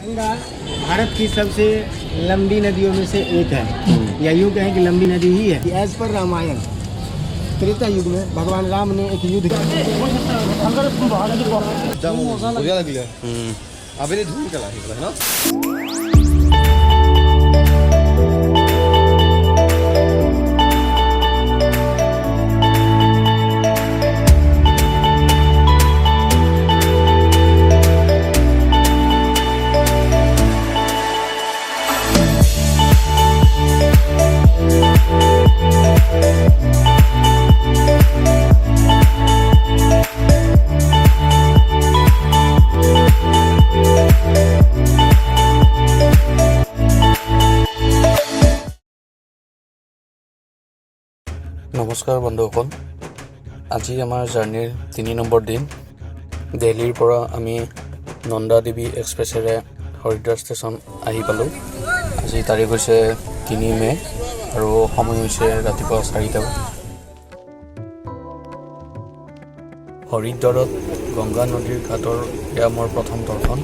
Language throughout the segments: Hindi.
गंगा भारत की सबसे लंबी नदियों में से एक है, या यूँ कहें कि लंबी नदी ही है। एज पर रामायण त्रेता युग में भगवान राम ने एक युद्ध নমস্কাৰ বন্ধুসকল, আজি আমাৰ জাৰ্ণিৰ 3 নম্বৰ দিন। দিল্লীৰ পৰা আমি নন্দা দেৱী এক্সপ্ৰেছেৰে হৰিদ্বাৰ ষ্টেচন আহি পালোঁ। আজি তাৰিখ হৈছে 3 মে' আৰু সময় হৈছে ৰাতিপুৱা 4টা। হৰিদ্বাৰত গংগা নদীৰ ঘাটৰ এয়া মোৰ প্ৰথম দৰ্শন।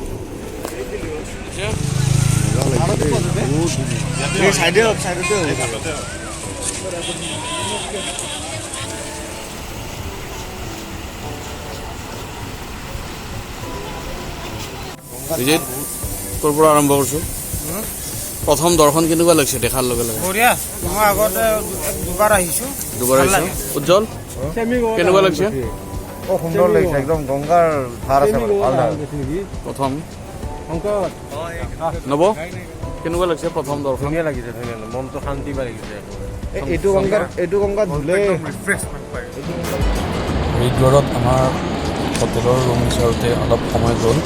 বিজিত, তোৰ পৰা আৰম্ভ কৰিছোঁ। প্ৰথম দৰ্শন কেনেকুৱা লাগিছে দেখাৰ লগে লগে? বঢ়িয়া। মই আগতে দুবাৰ আহিছোঁ। উজ্জ্বল, কেনেকুৱা লাগিছে? সুন্দৰ লাগিছে, একদম গংগাৰ ধাৰ আছে। প্ৰথম নব, কেনেকুৱা লাগিছে প্ৰথম দৰ্শন? ধুনীয়া লাগিছে, ধুনীয়া, মনটো শান্তি পাই লাগিছে। এইটো গংগা ধুলে হৰিদ্বাৰত আমাৰ হোটেলৰ ৰুম বিচাৰোঁতে অলপ সময় গ'ল,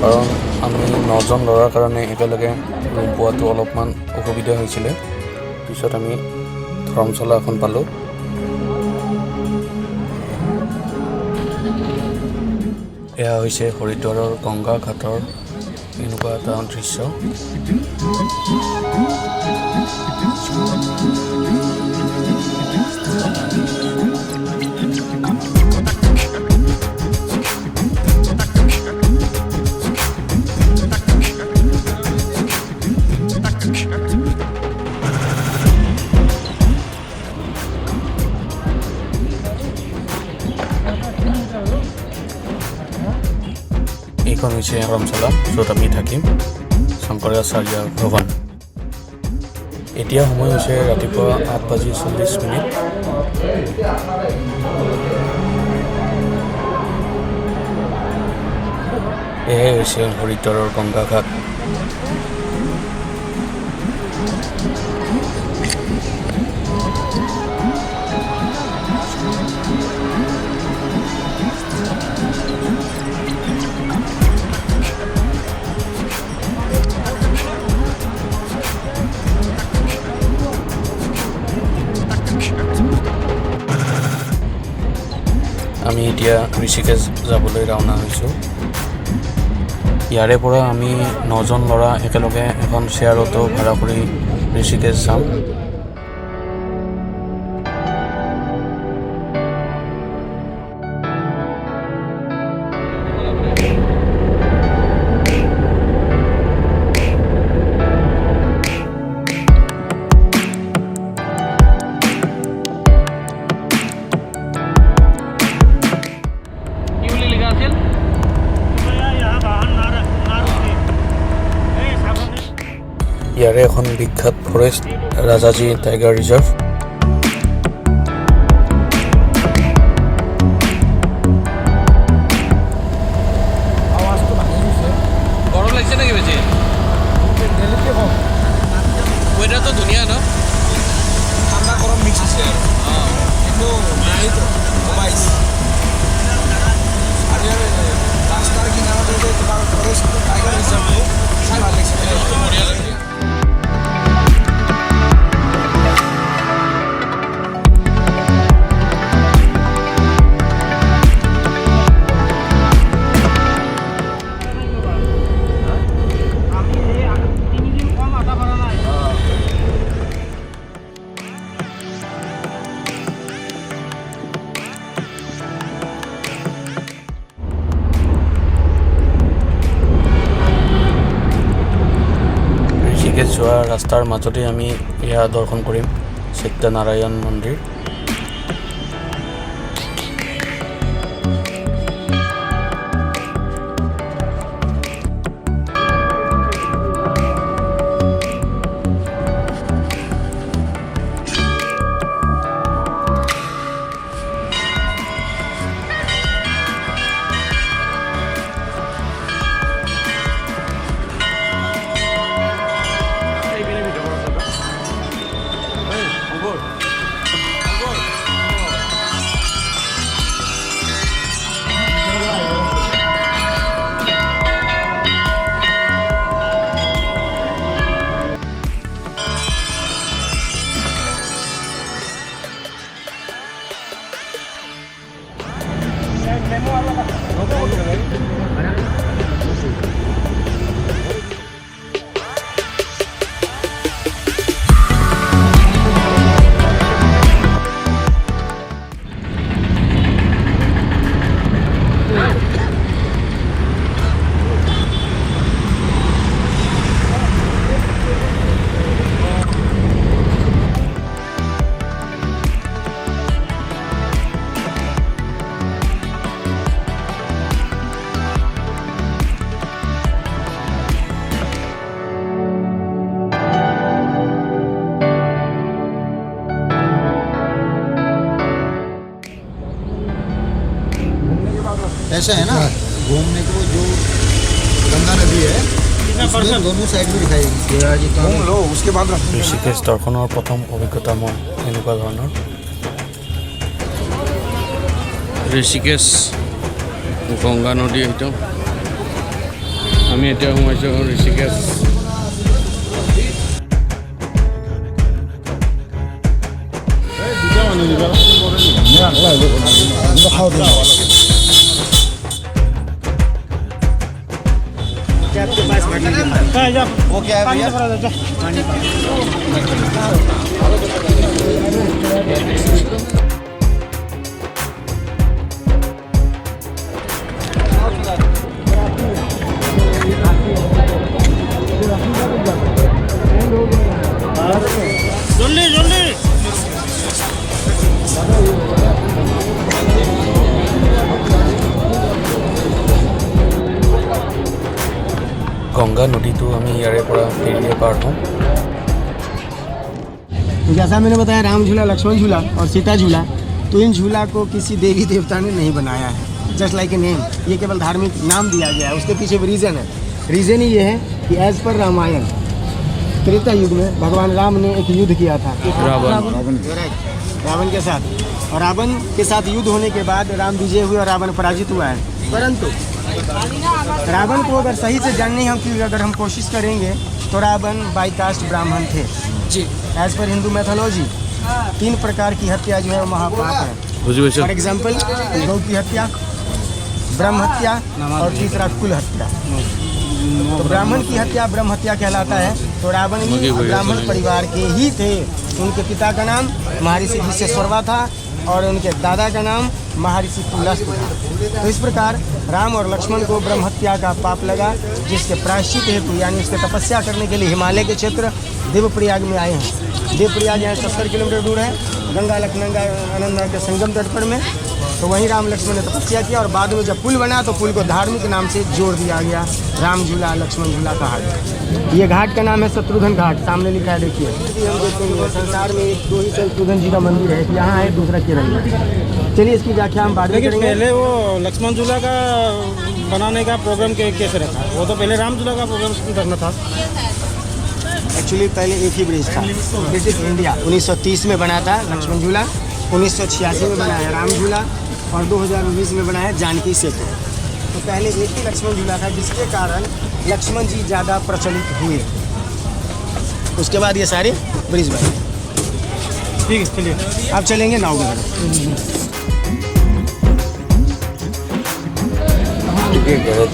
কাৰণ আমি 9জন ল'ৰাৰ কাৰণে একেলগে ৰুম পোৱাটো অলপমান অসুবিধা হৈছিলে। পিছত আমি ধৰ্মশালা এখন পালোঁ। এয়া হৈছে হৰিদ্বাৰৰ গংগা ঘাটৰ এনেকুৱা এটা দৃশ্য। এইখন হৈছে ধৰ্মশালা, য'ত আমি থাকিম, শংকৰাচাৰ্য ভৱন। এতিয়া সময় হৈছে ৰাতিপুৱা 8:40। এয়াই হৈছে হৰিদ্বাৰৰ গংগা ঘাট। আমি এতিয়া ঋষিকেশ যাবলৈ ৰাওনা হৈছোঁ। ইয়াৰে পৰা আমি 9জন ল'ৰা একেলগে এখন শ্বেয়াৰ অটো ভাড়া কৰি ঋষিকেশ যাম। ইয়াৰে এখন বিখ্যাত ফৰেষ্ট ৰাজাজী টাইগাৰ ৰিজাৰ্ভ। গৰম লাগিছে নেকি বেছি? ৱেডাৰটো ধুনীয়া ন? ঠাণ্ডা গৰম মিক্স আছে কিন্তু আৰু ৰাস্তাৰ কিনাৰতে তোমাৰ ফৰেষ্ট টাইগাৰ ৰিজাৰ্ভটো চাই ভাল লাগিছে। বঢ়িয়া লাগিছে। ঋষিকেশ যোৱা ৰাস্তাৰ মাজতে আমি এয়া দৰ্শন কৰিম সত্যনাৰায়ণ মন্দিৰ। ऐसा है ना घूमने को जो गंगा नदी है उसमें दोनों साइड में दिखाएगी घूम लो उसके बाद ঋষিকেশ দৰ্শনৰ প্ৰথম অভিজ্ঞতা মই এনেকুৱা ধৰণৰ। ঋষিকেশ গংগা নদী এইটো আমি এতিয়া সোমাইছোঁ ঋষিকেশ। आपके पास वो क्या है भैया? जल्दी जल्दी গংগা নদীটো আমি ইয়াৰে পৰা ফেৰীৰে পাৰ হওঁ। जैसा मैंने बताया राम झूला, लक्ष्मण झूला और सीता झूला, तो इन झूला को किसी देवी देवता ने नहीं बनाया है, जस्ट लाइक ए नेम। ये केवल धार्मिक नाम दिया गया है, उसके पीछे भी रीज़न है। रीज़न ही ये है कि एज पर रामायण त्रेता युग में भगवान राम ने एक युद्ध किया था रावण के साथ, और रावण के साथ युद्ध होने के बाद राम विजय हुए और रावण पराजित हुआ है। परंतु रावण को अगर सही से जानने हम की अगर हम कोशिश करेंगे तो रावण बाई कास्ट ब्राह्मण थे जी। एज पर हिंदू मैथोलॉजी 3 प्रकार की हत्या जो है वो महापाप है। फॉर एग्जाम्पल गौ की हत्या, ब्रह्म हत्या और तीसरा कुल हत्या। तो ब्राह्मण की हत्या ब्रह्म हत्या कहलाता है। तो रावण भी ब्राह्मण परिवार के ही थे। उनके पिता का नाम महर्षि विश्वेश्वरवा था और उनके दादा का नाम महर्षि पुलस्त था। तो इस प्रकार राम और लक्ष्मण को ब्रह्म हत्या का पाप लगा, जिसके प्रायश्चित हेतु यानी उसके तपस्या करने के लिए हिमालय के क्षेत्र देवप्रयाग में आए हैं। देवप्रयाग यहाँ 70 किलोमीटर दूर है, गंगा अलकनंदा आनंदा के संगम तट पर में। तो वहीं राम लक्ष्मण ने तपस्या किया और बाद में जब पुल बना तो पुल को धार्मिक नाम से जोड़ दिया गया, राम झूला लक्ष्मण झूला का घाट। ये घाट का नाम है शत्रुघ्न घाट, सामने लिखा है देखिए। हम देखेंगे संसार में 2 ही शत्रुघ्न जी का मंदिर है, एक यहाँ है दूसरा केरल में। चलिए इसकी व्याख्या हम बाद में करेंगे। पहले वो लक्ष्मण झूला का बनाने का प्रोग्राम कैसे रखा? वो तो पहले राम झूला का प्रोग्राम करना था। एक्चुअली पहले एक ही ब्रिज था, ब्रिटिश इंडिया 1930 में बना था लक्ष्मण झूला, 1986 में बना है राम झूला और 2019 में बना है जानकी सेतु। तो पहले एक ही लक्ष्मण झूला था, जिसके कारण लक्ष्मण जी ज़्यादा प्रचलित हुए। उसके बाद ये सारे ब्रिज बने। ठीक है चलिए अब चलेंगे नाव की तरफ।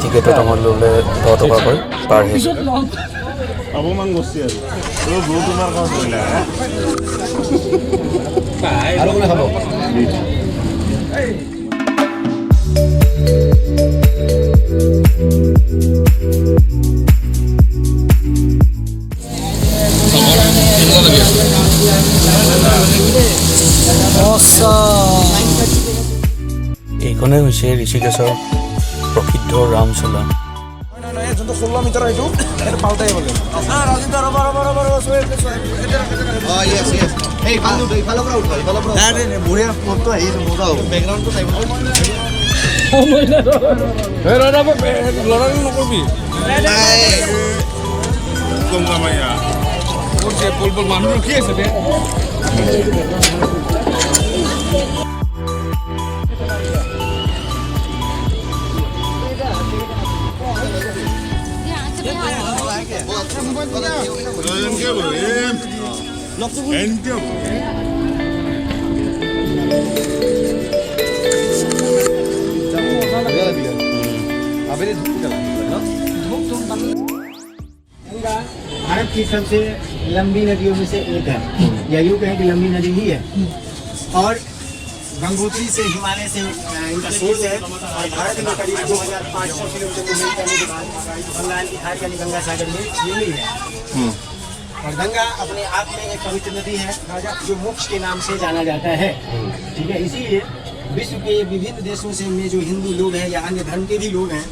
টিকেটত আমাৰ ল'লে 10 টকাকৈ পাৰ হেড। অপমান করছি আর বউ তোমার কথা বললা আৰু কোনে খাব? এইখনেই হৈছে ঋষিকেশৰ প্ৰসিদ্ধ ৰামচোলা। যোনটো 16 মিটাৰ এইটো পাল্টাই বোলে বঢ়িয়া ফটো আহিছে মজা হ'ব বেকগ্ৰাউণ্ডটো চাই নকৰিবি মানুহ ৰখি আছে দে। गंगा भारत की सबसे लंबी नदियों में से एक है, या यूँ कहें कि लंबी नदी ही है। और गंगोत्री से हिमालय से इनका सोर्स है। और भारत में करीब 2500 किलोमीटर को मेल करने के बाद बंगाल की खाड़ी यानी गंगा सागर में मिली है। और गंगा अपने आप में एक पवित्र नदी है जो मोक्ष के नाम से जाना जाता है। ठीक है, इसीलिए विश्व के विभिन्न देशों से में जो हिंदू लोग हैं या अन्य धर्म के भी लोग हैं,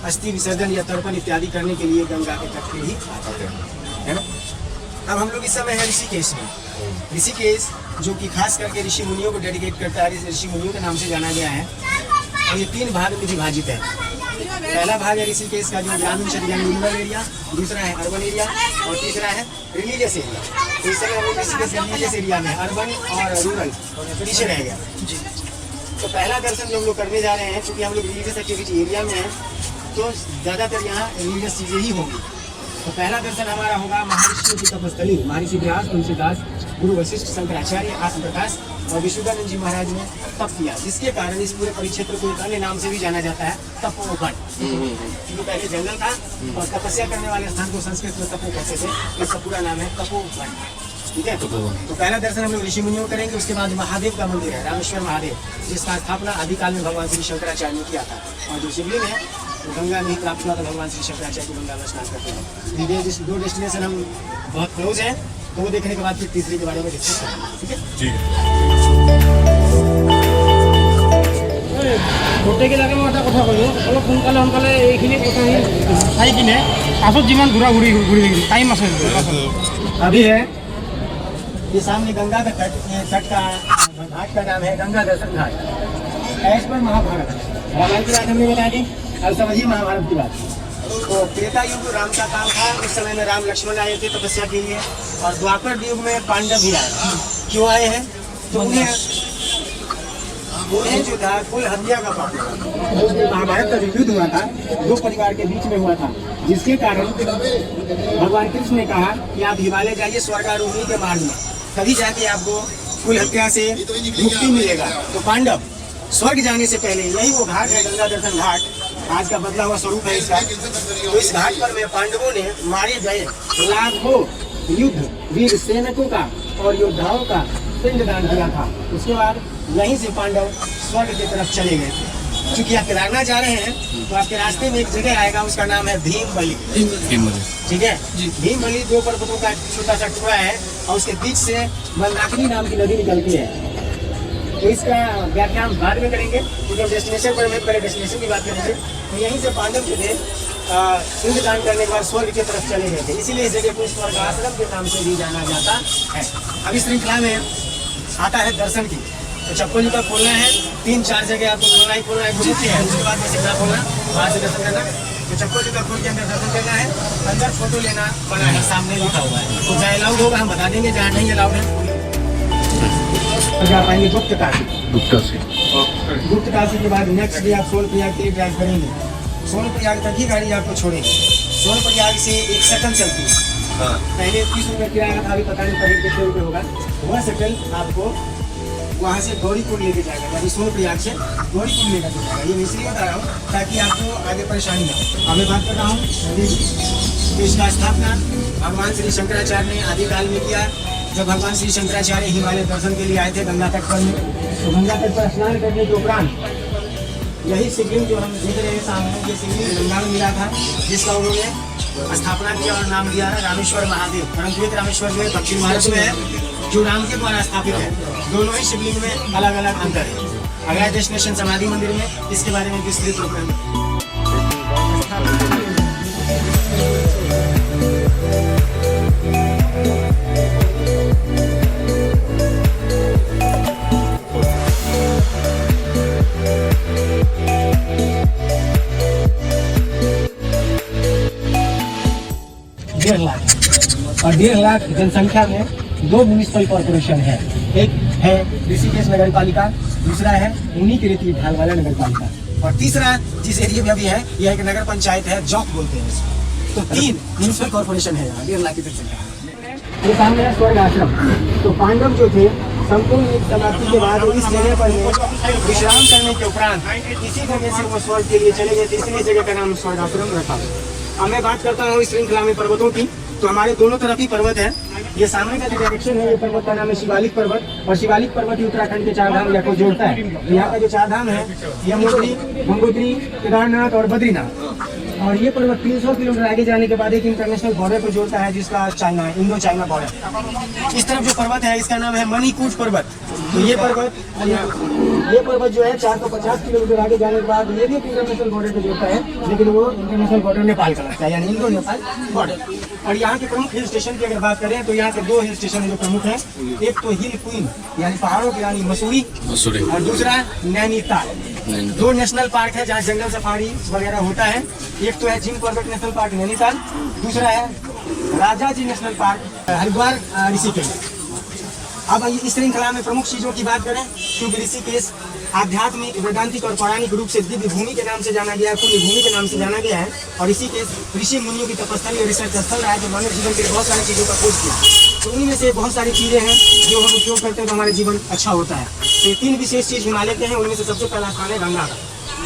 अस्थि विसर्जन या तर्पण इत्यादि करने के लिए गंगा के तट पे ही आते हैं, है ना। अब हम लोग इस समय है ऋषिकेश में। ऋषिकेश जो कि खास करके ऋषि मुनियों को डेडिकेट करता है, ऋषि मुनियों के नाम से जाना गया है। और ये 3 भाग में विभाजित है। पहला भाग है ऋषिकेश का जो ग्रामीण क्षेत्र यानी रूरल एरिया, दूसरा है अर्बन एरिया और तीसरा है रिलीजियस एरिया। तो इस समय हम लोग ऋषिकेश रिलीजियस एरिया में, अर्बन और रूरल पीछे रह गया। तो पहला दर्शन जो हम लोग करने जा रहे हैं, क्योंकि हम लोग रिलीजियस एक्टिविटी एरिया में हैं, तो ज़्यादातर यहाँ रिलीजियस चीज़ें ही होंगी। तो पहला दर्शन हमारा होगा महर्षियों की तपस्थली, महर्षि व्यास, तुलसीदास, गुरु वशिष्ठ, शंकराचार्य, आत्म प्रकाश और विश्वदानंद जी महाराज ने तप किया, जिसके कारण इस पूरे परिक्षेत्र को एक अन्य नाम से भी जाना जाता है, तपोवन। क्योंकि पहले जंगल था और तपस्या करने वाले स्थान को संस्कृत में तपो कहते थे, इसका पूरा नाम है तपोवन। ठीक है, तो पहला दर्शन हम लोग ऋषि मुनियों करेंगे। उसके बाद महादेव का मंदिर है, रामेश्वर महादेव, जिसका स्थापना आदिकाल में भगवान श्री शंकराचार्य ने किया था। और जो शिवलिंग है तो गंगा में ही प्राप्त हुआ था, भगवान श्री शंकराचार्य को गंगा में स्नान करते हैं। ये 2 डेस्टिनेशन हम बहुत क्लोज हैं, तो वो देखने के बाद फिर तीसरे के बारे में डिस्कस करेंगे। ठीक है, গোটেই লাগে মই এটা কথা ক'লোঁ, অলপ সোনকালে এইখিনি কথাখিনি চাই কিনে পাছত যিমান ঘূৰি থাকিম টাইম আছে। अभी है ये सामने गंगा का तट, ये तट का घाट का नाम है गंगा दर्शन घाट। ऐश पर महाभारत, रामायण की बात हमने बता दी। अब समझिए महाभारत की बात। तो त्रेता युग राम का काल था, उस समय में राम लक्ष्मण आए थे तपस्या के लिए। और द्वापर युग में पांडव भी आए। क्यों आए हैं? तो उन्हें जो था कुल हत्या का पाप लगा। महाभारत का जो युद्ध हुआ था 2 परिवार के बीच में हुआ था, जिसके कारण भगवान कृष्ण ने कहा कि आप हिमालय जाइए स्वर्गारोही के मार्ग में, तभी जाके आपको कुल हत्या से मुक्ति मिलेगा। तो पांडव स्वर्ग जाने से पहले, यही वो घाट है गंगा दर्शन घाट, आज का बदला हुआ स्वरूप है इसका। तो इस घाट पर में पांडवों ने मारे गए लाखों युद्ध वीर सैनिकों का और योद्धाओं का पिंडदान किया था। उसके बाद यहीं से पांडव स्वर्ग की तरफ चले गए थे। चूंकि आप केदारनाथ जा रहे हैं तो आपके रास्ते में एक जगह आएगा, उसका नाम है भीमबली। ठीक है, भीमबली 2 पर्वतों का छोटा सा टुकड़ा है और उसके बीच से मंदाकिनी नाम की नदी निकलती है। तो इसका व्याख्या हम बाद में करेंगे, क्योंकि हम डेस्टिनेशन पर पहले डेस्टिनेशन की बात करेंगे। तो यहीं से पांडव जो थे पिंडदान करने के बाद स्वर्ग की तरफ चले गए थे, इसीलिए इस जगह को स्वर्ग आश्रम के नाम से भी जाना जाता है। अब इस श्रृंखला में आता है दर्शन की। तो चप्पल जूता खोलना है, 3-4 जगह आपको खोलना है, घुसते हैं। उसके बाद में सीधा खोलना, वहाँ से दर्शन करना। तो चप्पल जूता खोल के अंदर दर्शन करना है। अंदर फोटो लेना बना है, सामने लिखा हुआ है। तो जहाँ अलाउड होगा हम बता देंगे, जहाँ नहीं अलाउड है जा पाएंगे गुप्त काशी। गुप्त काशी के बाद नेक्स्ट डे आप सोनप्रयाग के ड्राइव करेंगे। सोनप्रयाग तक ही गाड़ी आपको छोड़ेंगे। सोनप्रयाग से 1 शटल चलती है। पहले 30 रुपये किराया था, अभी पता नहीं पर कितने रुपये होगा। वह शटल आपको वहाँ से गौरीपुर लेके जाएगा, यानी सोनप्रयाग से गौरीपुर लेकर जाएगा। ये इसलिए बता रहा हूँ ताकि आपको आगे परेशानी ना हो। अब मैं बात कर रहा हूँ तो इसका स्थापना भगवान श्री शंकराचार्य ने आदिकाल में किया। जब भगवान श्री शंकराचार्य हिमालय दर्शन के लिए आए थे गंगा तट पर, तो गंगा तट पर स्नान करने के उपरांत यही शिवलिंग जो हम देख रहे हैं सामने, ये शिवलिंग गंगा में मिला था, जिसका उन्होंने स्थापना किया और नाम दिया है रामेश्वर महादेव। परंतु एक रामेश्वर जो है दक्षिण भारत में है, जो राम के द्वारा स्थापित है। दोनों ही शिवलिंग में अलग अलग अंतर है। अगला डेस्टिनेशन समाधि मंदिर में, इसके बारे में विस्तृत रूप में और 1.5 लाख जनसंख्या में 2 म्यूनिसिपल कॉर्पोरेशन है। एक है ऋषिकेश नगर पालिका, दूसरा है उन्हीं की रीति ढाल वाला नगर पालिका, और तीसरा जिस एरिया में अभी है यह एक नगर पंचायत है, जॉक बोलते हैं इसको। तो 3 म्यूनिसिपल कॉर्पोरेशन है यहाँ 1.5 लाख की जनसंख्या। ये सामने है स्वर्ग आश्रम। तो पांडव जो थे संपूर्ण समाप्ति के बाद इस जगह पर विश्राम करने के उपरांत इसी जगह से वो स्वर्ग के लिए चले गए थे, इसलिए जगह का नाम स्वर्ग आश्रम रखा। अब मैं बात करता हूँ इस श्रृंखला में पर्वतों की। तो हमारे दोनों तरफ ही पर्वत है। ये सामने का जो डायरेक्शन है, ये पर्वत का नाम है शिवालिक पर्वत, और शिवालिक पर्वत ही उत्तराखंड के 4 धाम को जोड़ता है। यहाँ का जो 4 धाम है, यमुनोत्री, गंगोत्री, केदारनाथ और बद्रीनाथ। और ये पर्वत 300 किलोमीटर आगे जाने के बाद एक इंटरनेशनल बॉर्डर को जोड़ता है, जिसका चाइना है, इंडो चाइना बॉर्डर। इस तरफ जो पर्वत है इसका नाम है मणिकूट पर्वत। तो ये पर्वत जो है 450 किलोमीटर आगे जाने के बाद ये भी एक इंटरनेशनल बॉर्डर को जोड़ता है, लेकिन वो इंटरनेशनल बॉर्डर नेपाल का लगता है, यानी इंडो नेपाल बॉर्डर। और यहाँ के प्रमुख हिल स्टेशन की अगर बात करें तो यहाँ के 2 हिल स्टेशन जो प्रमुख हैं, एक तो हिल क्वीन यानी पहाड़ों की रानी मसूरी, और दूसरा नैनीताल। 2 नेशनल पार्क है जहाँ जंगल सफारी वगैरह होता है। एक तो है Jim Corbett national park Nainital, दूसरा है राजा जी नेशनल पार्क हरिद्वार ऋषिकेश। अब इस श्रृंखला में प्रमुख चीजों की बात करें, क्योंकि ऋषिकेश आध्यात्मिक, वैदांतिक और पौराणिक रूप से दिव्य भूमि के नाम से जाना गया है, पुण्य भूमि के नाम से जाना गया है। और ऋषिकेश ऋषि मुनियों की तपस्थली और रिसर्च स्थल रहा है, जो मानव जीवन के लिए बहुत सारी चीजों का खोज किया। तो उन्हीं में से बहुत सारी चीजें हैं जो हम उपयोग करते हैं तो हमारा जीवन अच्छा होता है। तो ये 3 विशेष चीज हिमालय के हैं, उनमें से सबसे पहला स्थान है गंगा।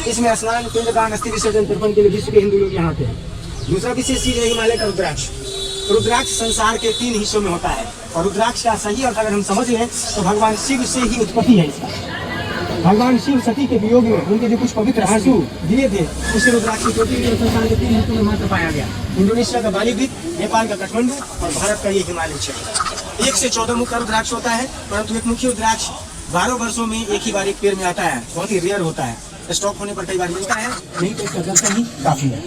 इसमें स्नान, पिंडदान, अस्थि विसर्जन, तर्पण के लिए विश्व के हिंदू लोग यहाँ थे। दूसरा विशेष चीज है हिमालय का रुद्राक्ष। रुद्राक्ष संसार के 3 हिस्सों में होता है, और रुद्राक्ष का सही अर्थ अगर हम समझ लें तो भगवान शिव से ही उत्पत्ति है इसका। भगवान शिव सती के वियोग में उनके जो कुछ पवित्र आंसू दिए थे, उससे रुद्राक्ष की चोटी के संसार के 3 हिस्सों में मात्र पाया गया। इंडोनेशिया का बाली द्वीप, नेपाल का काठमांडू और भारत का ये हिमालय क्षेत्र। 1 से 14 मुख का रुद्राक्ष होता है, परंतु एक मुख्य रुद्राक्ष 12 वर्षों में एक ही बार एक पेड़ में आता है, बहुत ही रेयर होता है। स्टॉक होने पर कई बार मिलता है, नहीं तो इसका दर्शन ही काफी है।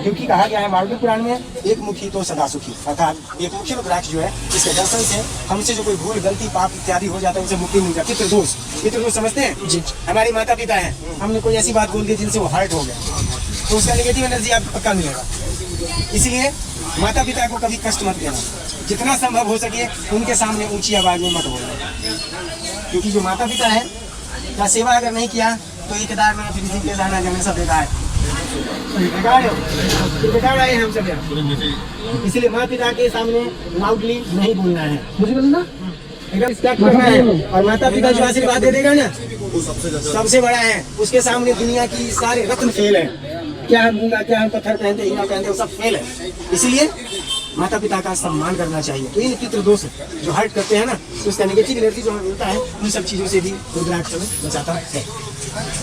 क्योंकि कहा गया है मार्ग पुराण में, एक मुखी तो सदा सुखी, अर्थात एक मुख्य रुद्राक्ष जो है इसके दर्शन से हमसे जो कोई भूल, गलती, पाप इत्यादि हो जाता है उनसे मुक्ति मिल जाती है। पितृदोष समझते हैं जी, हमारे माता पिता हैं, हमने कोई ऐसी बात बोल दी जिनसे वो हर्ट हो गया, तो उसका नेगेटिव एनर्जी आपको पक्का मिलेगा। इसलिए माता पिता को कभी कष्ट मत देना, जितना संभव हो सके उनके सामने ऊंची आवाज में मत बोलना, क्योंकि जो माता पिता है का सेवा अगर नहीं किया तो ये केदारनाथ ऋषिकेश जाना जमीन सब बेकार है, बेकार आए हम सब यहाँ। इसलिए माता पिता के सामने लाउडली नहीं बोलना है, मुझे बोलना एकदम रिस्पेक्ट करना है। और माता पिता जो आशीर्वाद दे देगा ना सबसे बड़ा है, उसके सामने दुनिया की सारे रत्न फेल है। क्या हम गूंगा, क्या हम पत्थर पहनते, हीरा पहनते, वो सब फेल है। इसलिए माता पिता का सम्मान करना चाहिए। तो इन पितृदोष जो हर्ट करते हैं ना, तो उसका नेगेटिव एनर्जी जो हमें मिलता है उन सब चीज़ों से भी रुद्राक्ष हमें बचाता है।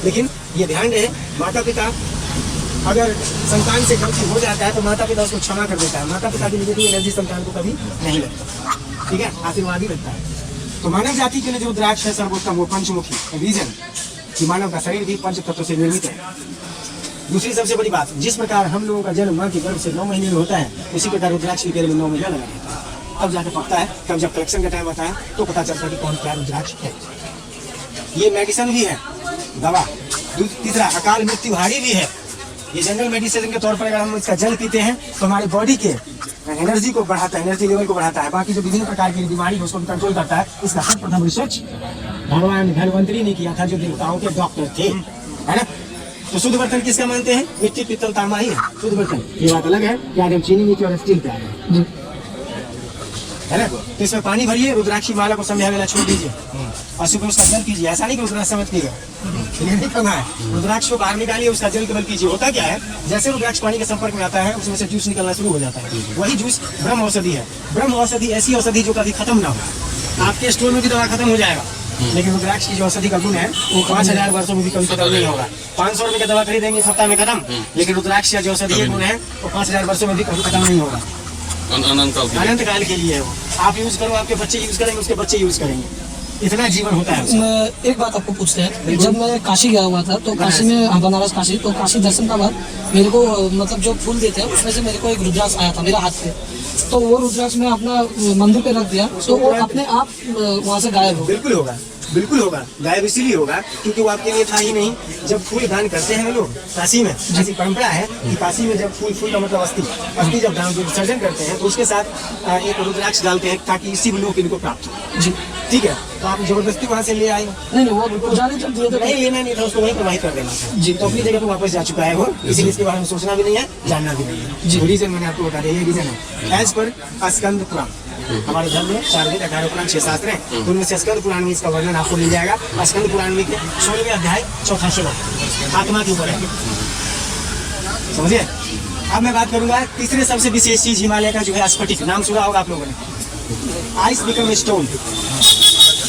लेकिन ये ध्यान रहे, माता पिता अगर संतान से गलती हो जाता है तो माता पिता उसको क्षमा कर देता है। माता पिता की नेगेटिव एनर्जी संतान को कभी नहीं लगता, ठीक है, आशीर्वाद ही लगता है। तो मानव जाति के लिए जो रुद्राक्ष है सर्वोत्तम वो पंचमुखी, रीजन कि मानव का शरीर भी पंच तत्व से निर्मित है। दूसरी सबसे बड़ी बात, जिस प्रकार हम लोगों का जन्म माँ के गर्भ से 9 महीने में होता है, उसी प्रकार रुद्राक्ष के पेड़ में 9 महीना लगा देता है। अब जाकर पकता है, तब जब कलेक्शन का टाइम आता है तो पता चलता है कि कौन क्या रुद्राक्ष है। ये मेडिसिन भी है, दवा। तीसरा, अकाल मृत्यु हारी भी है। ये जनरल मेडिसिन के तौर पर अगर हम इसका जल पीते हैं तो हमारे बॉडी के एनर्जी को बढ़ाता है, एनर्जी लेवल को बढ़ाता है। बाकी जो विभिन्न प्रकार की बीमारी है उसको भी कंट्रोल करता है। इसका सर्वप्रथम रिसर्च भगवान धन्वंतरी ने किया था, जो देवताओं के डॉक्टर थे, है ना। तो शुद्ध बर्तन किसका मानते हैं? मिट्टी, पित्तल, तांबा ही है शुद्ध बर्तन। ये बात अलग है कि आज हम चीनी, मिट्टी और स्टील पे आ गए, है ना। तो इसमें पानी भरिए, रुद्राक्षी माला को संध्या वेला छोड़ दीजिए और सुबह उसका जल कीजिए। ऐसा नहीं कि रुद्राक्ष समझ पीगा, ये नहीं करना है। रुद्राक्ष को बाहर निकालिए, उसका जल केवल कीजिए। होता क्या है, जैसे रुद्राक्ष पानी के संपर्क में आता है उसमें से जूस निकलना शुरू हो जाता है। वही जूस ब्रह्म औषधि है। ब्रह्म औषधि ऐसी औषधि जो कभी खत्म ना हो। आपके स्टोर में भी दवा खत्म हो जाएगा, लेकिन रुद्राक्ष की जो औषधि का गुण है वो 5000 वर्षों में भी कभी खत्म नहीं होगा। 500 रुपए की दवा खरीदेंगे सप्ताह में खत्म, लेकिन रुद्राक्ष का जो औषधि गुण है वो 5000 वर्षों में भी कभी खत्म नहीं होगा। अनंत काल के लिए है वो। आप यूज करो, आपके बच्चे यूज करेंगे, उसके बच्चे यूज करेंगे। इतना जीवन होता है उसका। एक बात आपको पूछते हैं, जब मैं काशी गया हुआ था तो काशी में बनारस काशी, तो काशी दर्शन का बाद मेरे को मतलब जो फूल देते हैं उसमें से मेरे को एक रुद्राक्ष आया था मेरा हाथ पे, तो वो रुद्राक्ष मैं अपना मंदिर पे रख दिया तो वो अपने आप वहाँ से गायब हो गया। बिल्कुल होगा, बिल्कुल होगा, गायब इसीलिए होगा क्योंकि वो आपके लिए था ही नहीं। जब फूल दान करते हैं लोग काशी में, ऐसी परंपरा है कि काशी में जब फूल का मतलब अस्थि जब दान विसर्जन करते हैं तो उसके साथ एक रुद्राक्ष डालते हैं ताकि शिव लोग इनको प्राप्त हो। जी ठीक है, तो आप जबरदस्ती वहाँ से ले आए? नहीं वो पुजारी जब दिए थे नहीं लेना नहीं था, उसको वहीं प्रवाहित कर देना था जी। तो अपनी जगह पे वापस जा चुका है वो, इसीलिए इसके बारे में सोचना भी नहीं है, जानना भी नहीं है जी। रीजन मैंने आपको बता दिया, ये रीजन है। एज पर स्कंद पुराण, हमारे धर्म में 4 वेद 18 पुराण 6 शास्त्र हैं, तो उनमें से स्कंद पुराण में इसका वर्णन आपको मिल जाएगा। स्कंद पुराण में 16वें अध्याय 4था श्लोक आत्मा के ऊपर है, समझिए। अब मैं बात करूंगा तीसरे सबसे विशेष चीज हिमालय का जो है स्फटिक, नाम सुना होगा आप लोगों ने, आइस बिकम स्टोन।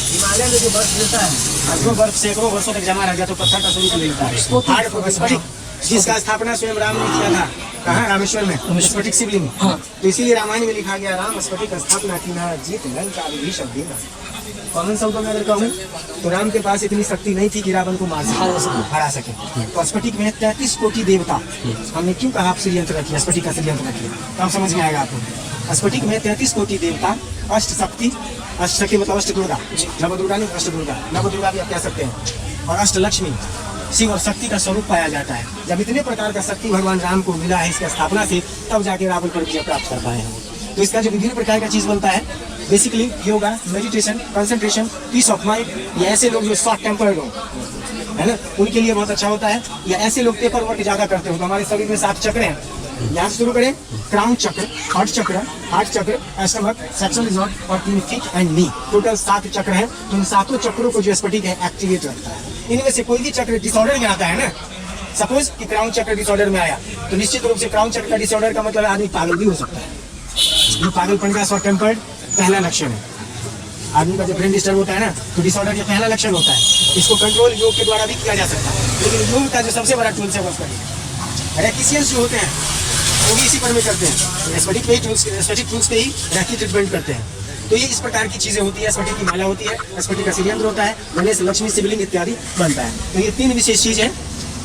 हिमालय में जो बर्फ गिरता है, जो बर्फ सैकड़ों वर्षों तक जमा रह गया तो पत्थर का स्वरूप ले लेता है। हार्ड स्फटिक, जिसका स्थापना स्वयं राम ने किया था, कहाँ? रामेश्वर में, स्फटिक शिवलिंग। तो इसीलिए रामायण में लिखा गया, राम स्फटिक स्थापना की ना जीत लंका विभीषण देना। कॉमन शब्दों में अगर कहूँ तो राम के पास इतनी शक्ति नहीं थी कि रावण को मार सके, हरा सके। तो स्फटिक में 33 कोटि देवता। हमने क्यों कहा आप श्रीयंत्र रखिए, स्फटिक का श्रीयंत्र रखिए, तो आप समझ में आएगा आपको। स्फटिक में 33 कोटि देवता, अष्ट शक्ति, अष्ट शक्ति मतलब अष्ट दुर्गा, नव दुर्गा नहीं, अष्ट दुर्गा, नव दुर्गा भी आप कह सकते हैं, और अष्ट लक्ष्मी, शिव और शक्ति का स्वरूप पाया जाता है। जब इतने प्रकार का शक्ति भगवान राम को मिला है इसकी स्थापना से, तब जाके रावण पर विजय प्राप्त कर पाए हैं। तो इसका जो विभिन्न प्रकार का चीज बनता है, basically yoga, meditation, concentration, peace of mind, या ऐसे लोग जो शॉर्ट टेम्पर्ड हो, है ना, उनके लिए बहुत अच्छा होता है। या ऐसे लोग पेपर वर्क ज्यादा करते हो, तो हमारे शरीर में 7 चक्र हैं। यहाँ से शुरू करें, क्राउन चक्र, हार्ट चक्र, स्टमक, सेक्सुअल रिजॉर्ट और 3 फीट एंड नी, टोटल 7 चक्र हैं। तो इन 7 चक्रों को जो स्फटिक है एक्टिवेट रखता है। इनमें से कोई भी चक्र डिसऑर्डर में आता है ना, सपोज कि क्राउन चक्र डिसऑर्डर में आया, तो निश्चित रूप से क्राउन चक्र का डिसऑर्डर का मतलब आदमी पागल भी हो सकता है। जो पागलपन का शॉर्ट टेम्पर्ड पहला लक्षण है। आदमी का जब ब्रेन डिस्टर्ब होता है ना, तो डिसऑर्डर का पहला लक्षण होता है। इसको कंट्रोल योग के द्वारा भी किया जा सकता है, लेकिन योग का जो सबसे बड़ा टूल है वो स्फटिक। रेकिशियंस जो होते हैं वो भी इसी पर में करते हैं, स्फटिक टूल्स पे ही रेकी ट्रीटमेंट करते हैं। तो ये इस प्रकार की चीजें होती है। स्फटिक की माला होती है, स्फटिक का श्रीयंत्र होता है, गणेश, लक्ष्मी, शिवलिंग इत्यादि बनता है। तो ये 3 विशेष चीज है।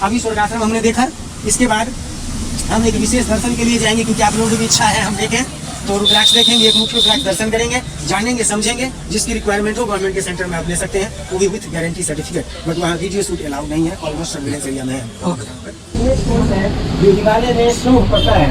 अभी स्वर्गाश्रम हमने देखा, इसके बाद हम एक विशेष दर्शन के लिए जाएंगे, क्योंकि आप लोगों की भी इच्छा है हम देखें। तो रुद्राक्ष देखेंगे, एक मुख्य रुद्राक्ष दर्शन करेंगे, जानेंगे, समझेंगे। जिसकी रिक्वायरमेंट हो गवर्नमेंट के सेंटर में आप ले सकते हैं, वो भी विथ गारंटी सर्टिफिकेट। बट वहाँ वीडियो शूट अलाउड नहीं है, ऑलमोस्ट सर्विलेंस एरिया में है। जो हिमालय में स्नो पड़ता है,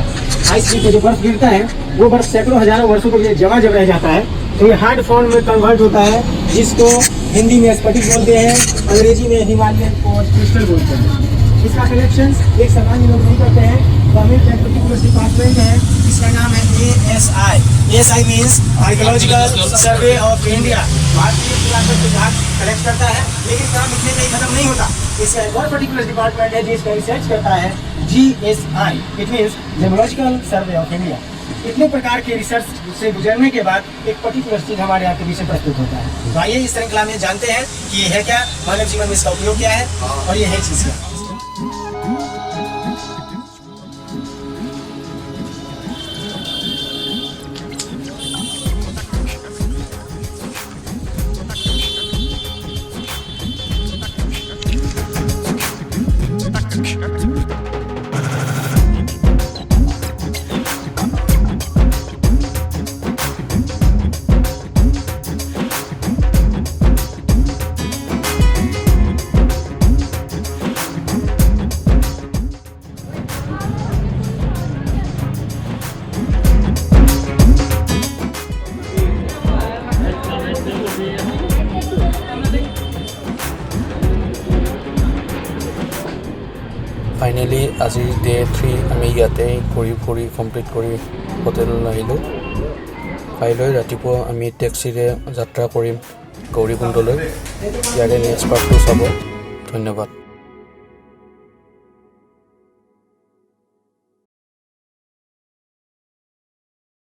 आइस पे जो बर्फ गिरता है, वो बर्फ सैकड़ों हजारों वर्षों के लिए जमा जब रह जाता है, तो ये हार्ड फॉर्म में कन्वर्ट होता है, जिसको हिंदी में स्फटिक बोलते हैं, अंग्रेजी में हिमालयन क्रिस्टल बोलते हैं। इसका कलेक्शन एक सामान्य लोग नहीं करते हैं, गवर्नमेंट का पर्टिकुलर डिपार्टमेंट है, इसका नाम है ASI। ASI means archaeological survey of India. भारतीय पुरातत्व विभाग कलेक्ट करता है, लेकिन काम इतने में ही खत्म नहीं होता। इसका एक और पर्टिकुलर डिपार्टमेंट है जो इसका रिसर्च करता है, GSI, it means geological survey of India. इतने प्रकार के रिसर्च से गुजरने के बाद एक पर्टिकुलर चीज हमारे आपके बीच में प्रस्तुत होता है। तो आइए इस श्रृंखला में जानते हैं कि ये है क्या, मानव जीवन में इसका उपयोग क्या है, और ये है चीज क्या। ফাইনেলি আজি ডে 3 আমি ইয়াতে ঘূৰি কমপ্লিট কৰি হোটেললৈ আহিলোঁ। কাইলৈ ৰাতিপুৱা আমি টেক্সিৰে যাত্ৰা কৰিম গৌৰীকুণ্ডলৈ। ইয়াৰে নেক্সট পাৰ্টটো চাব। ধন্যবাদ।